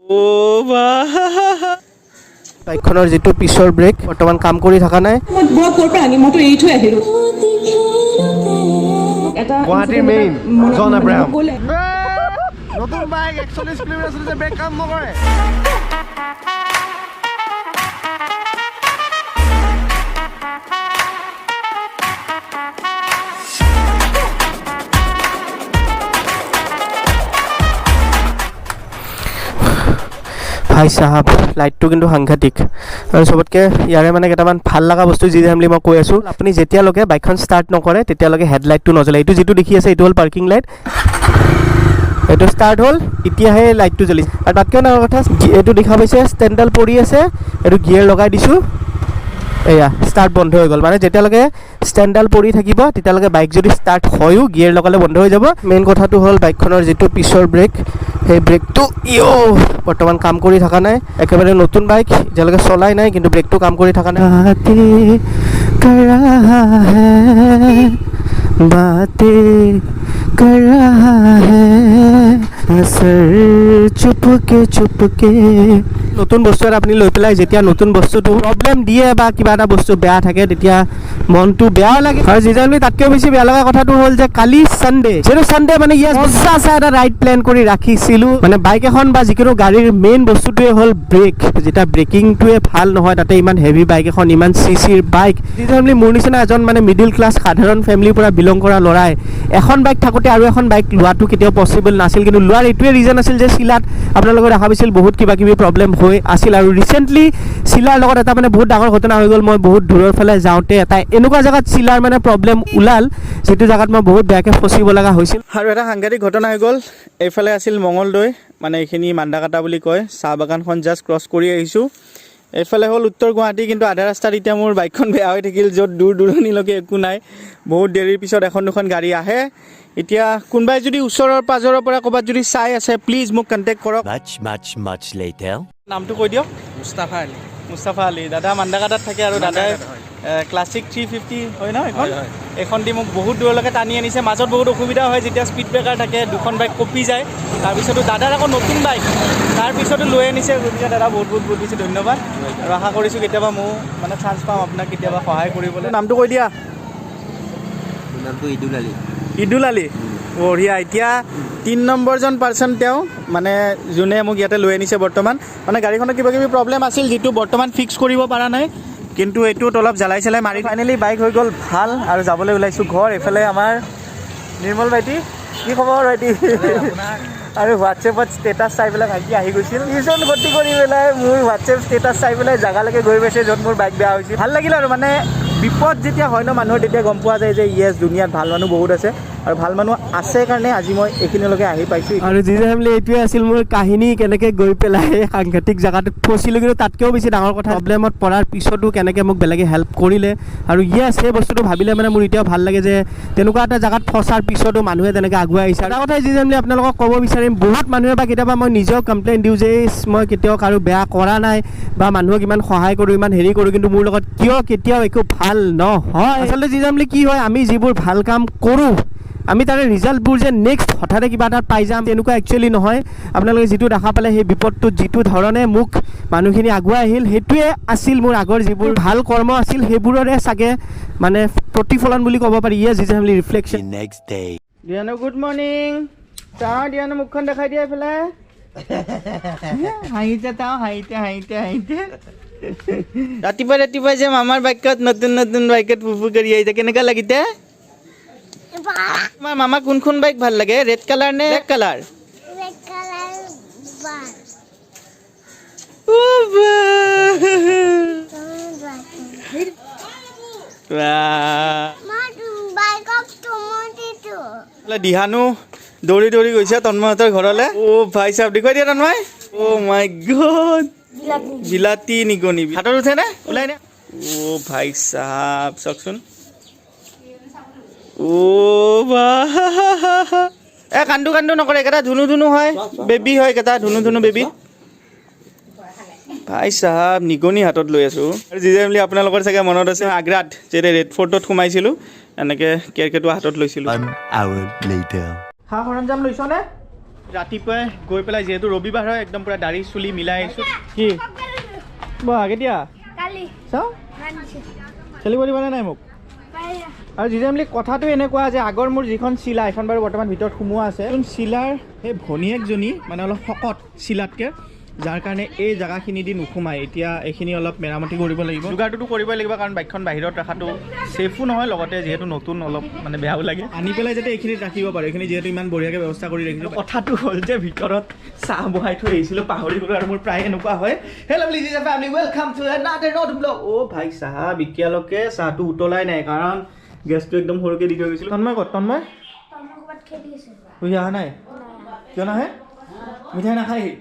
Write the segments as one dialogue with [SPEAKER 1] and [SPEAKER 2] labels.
[SPEAKER 1] ও বাহ
[SPEAKER 2] বাইকখনৰ যিটো পিছৰ ব্ৰেক বৰ্তমান কাম কৰি থকা নাই।
[SPEAKER 3] মই ক'ৰ পৰা আনি মইতো এৰি থৈ আহিলোঁ। এটা
[SPEAKER 2] গুৱাহাটীৰ মেইন জন আব্ৰাহাম
[SPEAKER 3] ক'লে
[SPEAKER 2] নতুন বাইক 41 কিলোমিটাৰ চলিছে ব্ৰেক কাম নকৰে। ভাই চাহাব লাইটটো কিন্তু সাংঘাতিক আৰু চবতকৈ ইয়াৰে মানে কেইটামান ভাল লগা বস্তু যি বুলি মই কৈ আছোঁ, আপুনি যেতিয়ালৈকে বাইকখন ষ্টাৰ্ট নকৰে তেতিয়ালৈকে হেডলাইটটো নজ্বলে। এইটো যিটো দেখি আছে এইটো হ'ল পাৰ্কিং লাইট, এইটো ষ্টাৰ্ট হ'ল এতিয়াহে লাইটটো জ্বলিছে। আৰু তাতকৈ ডাঙৰ কথা এইটো দেখা পাইছে ষ্টেণ্ডডাল পৰি আছে, এইটো গিয়েৰ লগাই দিছোঁ, এয়া ষ্টাৰ্ট বন্ধ হৈ গ'ল। মানে যেতিয়ালৈকে ষ্টেণ্ডডাল পৰি থাকিব তেতিয়ালৈকে বাইক যদি ষ্টাৰ্ট হয়ো গিয়েৰ লগালে বন্ধ হৈ যাব। মেইন কথাটো হ'ল বাইকখনৰ যিটো পিছৰ ব্ৰেক সেই ব্ৰেকটো বৰ্তমান কাম কৰি থকা নাই। একেবাৰে নতুন বাইক, এতিয়ালৈকে চলাই নাই কিন্তু ব্ৰেকটো কাম কৰি থকা নাই। নতুন বস্তু এটা আপুনি লৈ পেলাই যেতিয়া নতুন বস্তুটো প্ৰব্লেম দিয়ে বা কিবা এটা বস্তু বেয়া থাকে তেতিয়া মনটো বেয়া লাগে। আৰু যিজনলি তাতকৈ বেছি বেয়া লগা কথাটো হ'ল যে কালি ছানডে, যিহেতু ছানডে মানে মজা এটা ৰাইড প্লেন কৰি ৰাখিছিলোঁ। মানে বাইক এখন বা যিকোনো গাড়ীৰ মেইন বস্তুটোৱে হ'ল ব্ৰেক। যেতিয়া ব্ৰেকিংটোৱে ভাল নহয়, তাতে ইমান হেভি বাইক এখন, ইমান চিচিৰ বাইক, যিজনলি মোৰ নিচিনা এজন মানে মিডিল ক্লাছ সাধাৰণ ফেমিলিৰ পৰা বিলং কৰা ল'ৰাই এখন বাইক থাকোঁতে আৰু এখন বাইক লোৱাটো কেতিয়াও পচিবল নাছিল। কিন্তু লোৱাৰ এইটোৱে ৰিজন আছিল যে চিলাত আপোনালোকে দেখা পাইছিল বহুত কিবা কিবি প্ৰব্লেম হৈ আছিল। আৰু ৰিচেণ্টলি চিলাৰ লগত এটা মানে বহুত ডাঙৰ ঘটনা হৈ গ'ল। মই বহুত দূৰৰ ফালে যাওঁতে এটা এনেকুৱা জেগাত চিলাৰ মানে প্ৰব্লেম ওলাল যিটো জেগাত মই বহুত বেয়াকৈ ফচিব লগা হৈছিল। আৰু এটা সাংঘাতিক ঘটনা হৈ গ'ল। এইফালে আছিল মঙলদৈ, মানে এইখিনি মান্দাকাটা বুলি কয়, চাহ বাগানখন জাষ্ট ক্ৰছ কৰি আহিছোঁ। এইফালে হ'ল উত্তৰ গুৱাহাটী, কিন্তু আধা ৰাস্তাত এতিয়া মোৰ বাইকখন বেয়া হৈ থাকিল, য'ত দূৰ দূৰণিলৈকে একো নাই। বহুত দেৰিৰ পিছত এখন দুখন গাড়ী আহে। এতিয়া কোনোবাই যদি ওচৰৰ পাজৰৰ পৰা ক'ৰবাত যদি চাই আছে প্লিজ মোক কণ্টেক্ট কৰক। নামটো কৈ দিয়ক। মুস্তাফা আলী। দাদা মান্দাকাটাত থাকে আৰু দাদাই ক্লাছিক 350 হয় ন এইখন দি মোক বহুত দূৰলৈকে টানি আনিছে। মাজত বহুত অসুবিধা হয় যেতিয়া স্পীড ব্ৰেকাৰ থাকে, দুখন বাইক কঁপি যায়। তাৰপিছতো দাদাৰ আকৌ নতুন বাইক, তাৰপিছতো লৈ আনিছে। গতিকে দাদা বহুত বহুত বহুত বেছি ধন্যবাদ। আৰু আশা কৰিছোঁ কেতিয়াবা ময়ো মানে চান্স পাম আপোনাক কেতিয়াবা সহায় কৰিবলৈ। নামটো কৈ দিয়া।
[SPEAKER 4] নামটো
[SPEAKER 2] ইদুল আলী। বঢ়িয়া। এতিয়া 3 নম্বৰজন পাৰ্চন তেওঁ, মানে যোনে মোক ইয়াতে লৈ আনিছে বৰ্তমান। মানে গাড়ীখনত কিবা কিবি প্ৰব্লেম আছিল যিটো বৰ্তমান ফিক্স কৰিব পৰা নাই, কিন্তু এইটোত অলপ জ্বালাই চালাই মাৰি ফাইনেলি বাইক হৈ গ'ল ভাল। আৰু যাবলৈ ওলাইছোঁ ঘৰ। এইফালে আমাৰ নিৰ্মল ভাইটি, কি খবৰ ভাইটি? আৰু হোৱাটছএপত ষ্টেটাছ চাই পেলাই ভাইটি আহি গৈছিল, টিউশ্যন ক্ষতি কৰি পেলাই মোৰ হোৱাটছএপ ষ্টেটাছ চাই পেলাই জেগালৈকে গৈ পাইছে য'ত মোৰ বাইক বেয়া হৈছিল। ভাল লাগিল আৰু মানে বিপদ যেতিয়া হয় ন মানুহৰ, তেতিয়া গম পোৱা যায় যে ইয়েছ দুনিয়াত ভাল মানুহ বহুত আছে, আৰু ভাল মানুহ আছে কাৰণে আজি মই এইখিনিলৈকে আহি পাইছোঁ। আৰু যি ফেমিলি এইটোৱে আছিল মোৰ কাহিনী, কেনেকৈ গৈ পেলাই সাংঘাতিক জেগাটোত ফচিলোঁ। কিন্তু তাতকৈও বেছি ডাঙৰ কথা প্ৰব্লেমত পৰাৰ পিছতো কেনেকৈ মোক বেলেগে হেল্প কৰিলে। আৰু ইয়েছ সেই বস্তুটো ভাবিলে মানে মোৰ এতিয়াও ভাল লাগে যে তেনেকুৱা এটা জেগাত ফচাৰ পিছতো মানুহে তেনেকৈ আগুৱাই আহিছে। এটা কথাই যি ফেমিলি আপোনালোকক ক'ব বিচাৰিম, বহুত মানুহে বা কেতিয়াবা মই নিজেও কমপ্লেইন দিওঁ যে মই কেতিয়াও কাৰো বেয়া কৰা নাই বা মানুহক ইমান সহায় কৰোঁ, ইমান হেৰি কৰোঁ, কিন্তু মোৰ লগত কিয় কেতিয়াও একো ভাল নহয়। আচলতে যি ফেমিলি কি হয়, আমি যিবোৰ ভাল কাম কৰোঁ আমি তাৰে ৰিজাল্টবোৰ যে নেক্সট হঠাতে কিবা এটা পাই যাম তেনেকুৱা একচুৱেলি নহয়। আপোনালোকে যিটো দেখা পালে সেই বিপদটোত যিটো ধৰণে মোক মানুহখিনি আগুৱাই আহিল, সেইটোৱে আছিল মোৰ আগৰ যিবোৰ ভাল কৰ্ম আছিল সেইবোৰৰে চাগে মানে প্ৰতিফলন বুলি ক'ব পাৰি। Yes is family reflection. দিয়ানো গুড মৰ্ণিং। চাওঁ দিয়ানো মুখখন দেখাই দিয়া এইফালে। হাঁহিতে চাওঁ, হাঁহিতে ৰাতিপুৱা ৰাতিপুৱা যে মামাৰ বাইকত নতুন নতুন বাইকত ফুফু কৰি আহিছে, কেনেকুৱা লাগিছে? তোমাৰ মামা কোনখন বাইক ভাল লাগে, ৰেড কালাৰ নে ব্লেক কালাৰ? দিহানো দৌৰি দৌৰি গৈছে তন্ময়হঁতৰ ঘৰলৈ। অ' ভাই চাব দেখুৱাই দিয়া তন্ময়। অ' মাই গড, বিলাতী নিগনি হাতত উঠে নে ওলাই নে? অ' ভাই চাব চাওকচোন। অ' বাহ, কান্দো কান্দো নকৰে, একেটা ধুনু ধুনু হয়, বেবী হয়, একেটা ধুনু ধুনু বেবী। ভাই চাহাব নিগনি হাতত লৈ আছোঁ। আৰু যি বুলি আপোনালোকৰ চাগে মনত আছে, আগ্ৰাত যেতিয়া ৰেড ফৰ্টত সোমাইছিলোঁ এনেকৈ কেৰকেটুৱা হাতত লৈছিলোঁ। সা সৰঞ্জাম লৈছনে? ৰাতিপুৱাই গৈ পেলাই যিহেতু ৰবিবাৰ হয় একদম পুৰা দাড়ি চুলি মিলাই আহিছোঁ কি বাহ কেতিয়া চাওঁ খেলিব দিবানে নাই মোক আৰু জিজেমলি কথাটো এনেকুৱা যে আগৰ মোৰ যিখন চিলা এখন বাৰু বৰ্তমান ভিতৰত সোমোৱা আছে চিলাৰ সেই ভনীয়েকজনী মানে অলপ শকত চিলাতকৈ যাৰ কাৰণে এই জেগাখিনি দি নোসোমায় এতিয়া এইখিনি অলপ মেৰামতি কৰিব লাগিব যোগাৰটোতো কৰিবই লাগিব কাৰণ বাইকখন বাহিৰত ৰখাটো ছেফো নহয় লগতে যিহেতু নতুন অলপ মানে বেয়াও লাগে আনি পেলাই যাতে এইখিনিত ৰাখিব পাৰোঁ এইখিনি যিহেতু ইমান বঢ়িয়াকৈ ব্যৱস্থা কৰি ৰাখিছোঁ কথাটো হ'ল যে ভিতৰত চাহ বহাই থৈ আহিছিলোঁ পাহৰি গ'লোঁ আৰু মোৰ প্ৰায় এনেকুৱা হয় হেল্ল' লিজিজ ফেমিলি ৱেলকাম টু এনাডাৰ নতুন ব্লগ অ' ভাই চাহাব এতিয়ালৈকে চাহটো উতলাই নাই কাৰণ গেছটো একদম সৰুকৈ দি থৈ গৈছিলোঁ তন্ময় ক'ত তন্ময় শুই অহা নাই কিয় নাহে মিঠাই নাখায়হি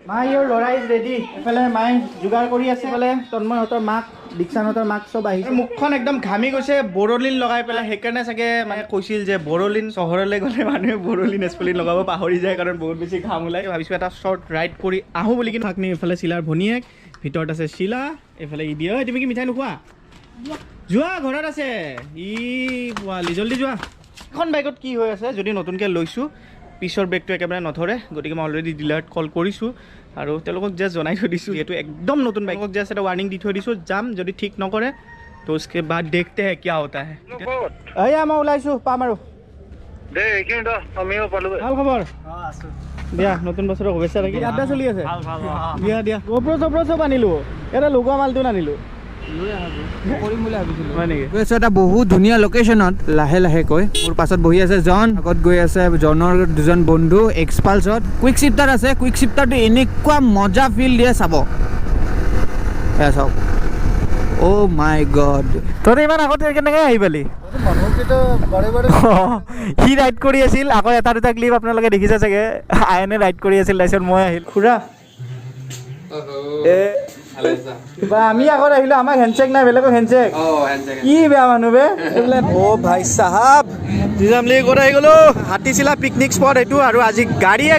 [SPEAKER 2] মাই ইয়ৰ ল'ৰা ইজ ৰেডি এফালে মায়ে যোগাৰ কৰি আছে এফালে তন্ময়হঁতৰ মাক দীক্ষানহঁতৰ মাক চব আহিছে মুখখন একদম ঘামি গৈছে বৰলিন লগাই পেলাই সেইকাৰণে চাগে মানে কৈছিল যে বৰলিন চহৰলৈ গ'লে মানুহে বৰলিন এছপলিন লগাব পাহৰি যায় কাৰণ বহুত বেছি ঘাম ওলাই ভাবিছোঁ এটা শ্বৰ্ট ৰাইড কৰি আহোঁ বুলি কিন্তু থাকনি এইফালে চিলাৰ ভনীয়েক ভিতৰত আছে চিলা এইফালে ই দিয়ে তুমি কি মিঠাই নোখোৱা যোৱা ঘৰত আছে ই পোৱালি জল্দি যোৱা এখন বাইকত কি হৈ আছে যদি নতুনকৈ লৈছোঁ পিছৰ ব্ৰেকটো একেবাৰে নধৰে গতিকে মই অলৰেডি ডিলাৰত কল কৰিছোঁ আৰু তেওঁলোকক জাষ্ট জনাই থৈ দিছোঁ যিহেতু একদম নতুন বাইকক জাষ্ট এটা ৱাৰ্ণিং দি থৈ দিছোঁ যাম যদি ঠিক নকৰে তো उसके बाद देखते हैं क्या होता है এয়া মই ওলাইছোঁ পাম আৰু ভাল খবৰ দিয়া নতুন বছৰৰ শুভেচ্ছা থাকি আড্ডা চলি আছে দিয়া দিয়া গোপ্ৰ চপ্ৰ চব আনিলোঁ এটা লগোৱা মালটো নানিলোঁ
[SPEAKER 4] এটা বহুত ধুনীয়া লোকেশ্যনত লাহে লাহেকৈ মোৰ পাছত বহি আছে জন আগত গৈ আছে জনৰ দুজন বন্ধু এক্সপালছত কুইক শ্বিফ্টাৰ আছে কুইক শ্বিফ্টাৰটো এনেকুৱা মজা ফিল দিয়ে চাব এয়া চাওক অ' মাই গড
[SPEAKER 2] তই ইমান আগতে কেনেকৈ আহি পালি সি ৰাইড কৰি আছিল আকৌ এটা দুটা ক্লিপ আপোনালোকে দেখিছে চাগে আইনে ৰাইড কৰি আছিল তাৰপিছত মই আহিল খুৰা আমি আগত আহিলো আমাক হেণ্ডচেক নাই বেলেগক হেণ্ডচেক কি বেয়া মানুহ বে অ' ভাই চাহাব জিজামলি ক'ত আহি গ'লো হাতীচিলা পিকনিক স্পট এইটো আৰু আজি গাড়ীয়ে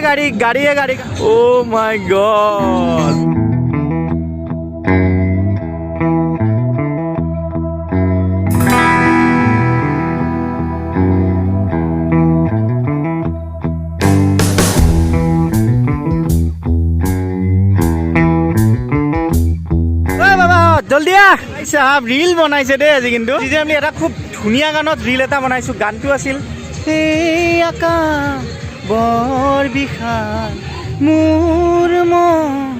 [SPEAKER 2] গাড়ী অ' মাই গড জলদি চাহাব ৰিল বনাইছে দেই আজি কিন্তু আমি এটা খুব ধুনীয়া গানত ৰিল এটা বনাইছোঁ গানটো আছিল সেই আকাশ বৰ বিশাল মোৰ মন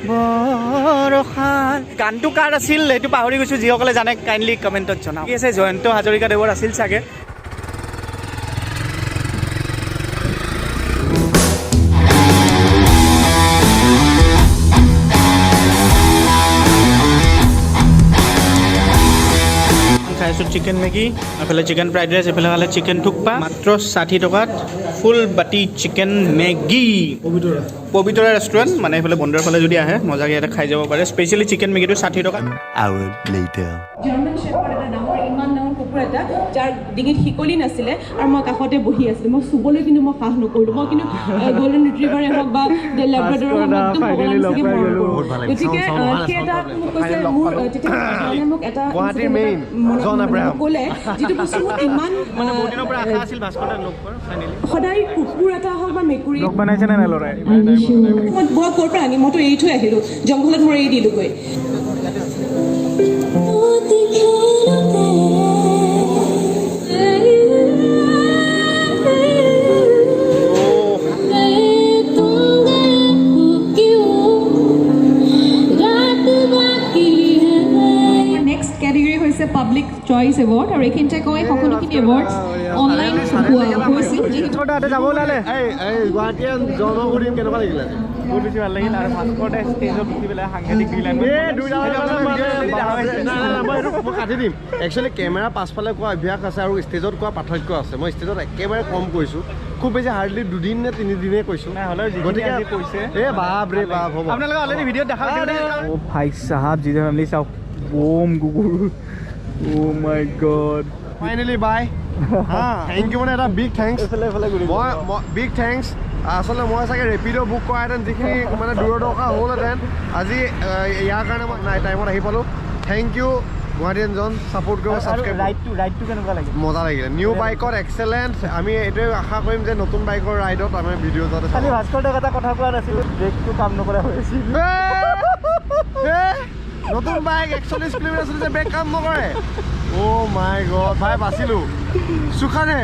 [SPEAKER 2] বৰ শাল গানটো কাৰ আছিল সেইটো পাহৰি গৈছোঁ যিসকলে জানে কাইণ্ডলি কমেণ্টত জনাওক কি আছে জয়ন্ত হাজৰিকাদেৱৰ আছিল চাগে খাইছোঁ চিকেন মেগী এফালে চিকেন ফ্ৰাইড ৰাইচ এফালে খালে চিকেন থুকপা মাত্ৰ 60 টকাত ফুল বাটি চিকেন মেগী পবিতৰা ৰেষ্টুৰেণ্ট মানে এইফালে বন্দৰৰ ফালে যদি আহে মজাকৈ ইয়াতে খাই যাব পাৰে স্পেচিয়েলি চিকেন মেগীটো 60 টকা
[SPEAKER 3] জাৰ্মান শ্বেফাৰ্ড এটা ডাঙৰ ইমান ডাঙৰ কুকুৰ এটা যাৰ ডিঙিত শিকলি নাছিলে আৰু মই কাষতে বহি আছিলোঁ মই চুবলৈ কিন্তু মই সাহ নকৰিলোঁ মই কিন্তু গল্ডেন ৰিট্ৰিভাৰে হওক বা লেব্ৰাডৰে হওক একদম ভগৱান চাগে মৰম কৰোঁ গতিকে সেই এটা মোক কৈছে মোৰ তেতিয়া মানে মোক এটা ক'লে যিটো বস্তু মোক ইমান সদায় কুকুৰ এটা হওক বা মেকুৰী
[SPEAKER 2] বনাইছে নে নাই ল'ৰাই
[SPEAKER 3] মই ক'ৰ পৰা আনি মইতো এৰি থৈ আহিলোঁ জংঘলত মই এৰি দিলোঁগৈ পাব্লিক চইচ এৱাৰ্ড আৰু এইখিনিতে কৈ সকলোখিনি এৱাৰ্ডছ অনলাইন হৈছিল
[SPEAKER 2] যাব ওলালে বহুত বেছি ভাল লাগিল আৰু ভাস্কৰতে ষ্টেজত উঠি পেলাই সাংঘাতিক
[SPEAKER 1] মই কাটি দিম একচুৱেলি কেমেৰা পাছফালে কোৱা অভ্যাস আছে আৰু ষ্টেজত কোৱা পাৰ্থক্য আছে মই ষ্টেজত একেবাৰে কম কৈছোঁ খুব বেছি হাৰ্ডলি 2 নে 3 দিনে কৈছোঁ গতিকে কৈছে এই বাপ ৰে বাপ হ'ব
[SPEAKER 2] আপোনালোকে অলৰেডি ভিডিঅ'ত দেখা অ' ভাই চাহাব জিজে ফেমিলি চাওক বোম কুকুৰ অ' my god
[SPEAKER 1] finally bye thank you মানে এটা বিগ থেংকছ মই বিগ থেংকছ আচলতে মই চাগে ৰেপিড' বুক কৰাহেঁতেন যিখিনি মানে দূৰৰ দৰকাৰ হ'লহেঁতেন আজি ইয়াৰ কাৰণে মই নাই টাইমত আহি পালোঁ থেংক ইউ গুৱাহাটীজন ছাপোৰ্ট কৰিব ছাবস্ক্ৰাইব
[SPEAKER 2] ৰাইডটো কেনেকুৱা লাগে
[SPEAKER 1] মজা লাগিলে নিউ বাইকৰ এক্সেলেণ্ট আমি এইটোৱে আশা কৰিম যে নতুন বাইকৰ ৰাইডত আমি ভিডিঅ' যাতে
[SPEAKER 2] খালি ভাস্কৰটোক এটা কথা কোৱা নাছিলোঁ ব্ৰেকটো কাম নকৰা হৈ আছিল
[SPEAKER 1] নতুন বাইক 41 কিলোমিটাৰ চলিছে ব্ৰেক কাম নকৰে অ' মাই গড ভাই বাচিলোঁ চুখানে